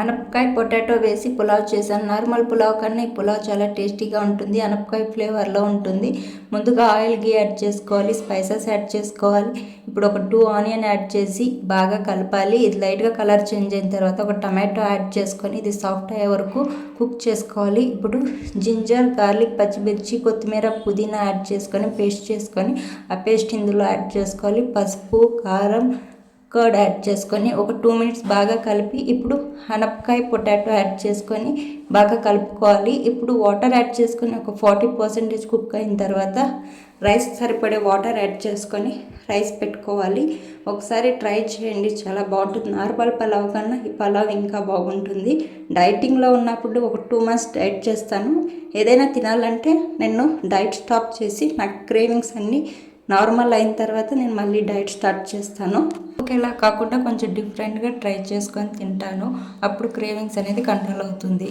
అనపకాయ potato వేసి పులావ్ చేశాను. Normal pulao కన్నా ఈ పులావ్ చాలా టేస్టీగా ఉంటుంది. అనపకాయ ఫ్లేవర్లో ఉంటుంది. ముందుగా ఆయిల్ గీ యాడ్ చేసుకోవాలి, స్పైసెస్ యాడ్ చేసుకోవాలి. ఇప్పుడు ఒక 2 ఆనియన్ యాడ్ చేసి బాగా కలపాలి. ఇది లైట్గా కలర్ చేంజ్ అయిన తర్వాత ఒక టమాటో యాడ్ చేసుకొని ఇది సాఫ్ట్ అయ్యే వరకు కుక్ చేసుకోవాలి. ఇప్పుడు జింజర్, గార్లిక్, పచ్చిమిర్చి, కొత్తిమీర, పుదీనా యాడ్ చేసుకొని పేస్ట్ చేసుకొని ఆ పేస్ట్ ఇందులో యాడ్ చేసుకోవాలి. పసుపు, కారం, కర్డ్ యాడ్ చేసుకొని ఒక 2 మినిట్స్ బాగా కలిపి ఇప్పుడు అనపకాయ పొటాటో యాడ్ చేసుకొని బాగా కలుపుకోవాలి. ఇప్పుడు వాటర్ యాడ్ చేసుకొని ఒక 40% కుక్ అయిన తర్వాత రైస్ సరిపడే వాటర్ యాడ్ చేసుకొని రైస్ పెట్టుకోవాలి. ఒకసారి ట్రై చేయండి, చాలా బాగుంటుంది. నార్మల్ పలావ్ కన్నా ఈ పలావ్ ఇంకా బాగుంటుంది. డైటింగ్లో ఉన్నప్పుడు ఒక 2 మంత్స్ డైట్ చేస్తాను. ఏదైనా తినాలంటే నేను డైట్ స్టాప్ చేసి నాకు క్రేవింగ్స్ అన్నీ నార్మల్ అయిన తర్వాత నేను మళ్ళీ డైట్ స్టార్ట్ చేస్తాను. ఒకేలా కాకుండా కొంచెం డిఫరెంట్గా ట్రై చేసుకొని తింటాను. అప్పుడు క్రేవింగ్స్ అనేది కంట్రోల్ అవుతుంది.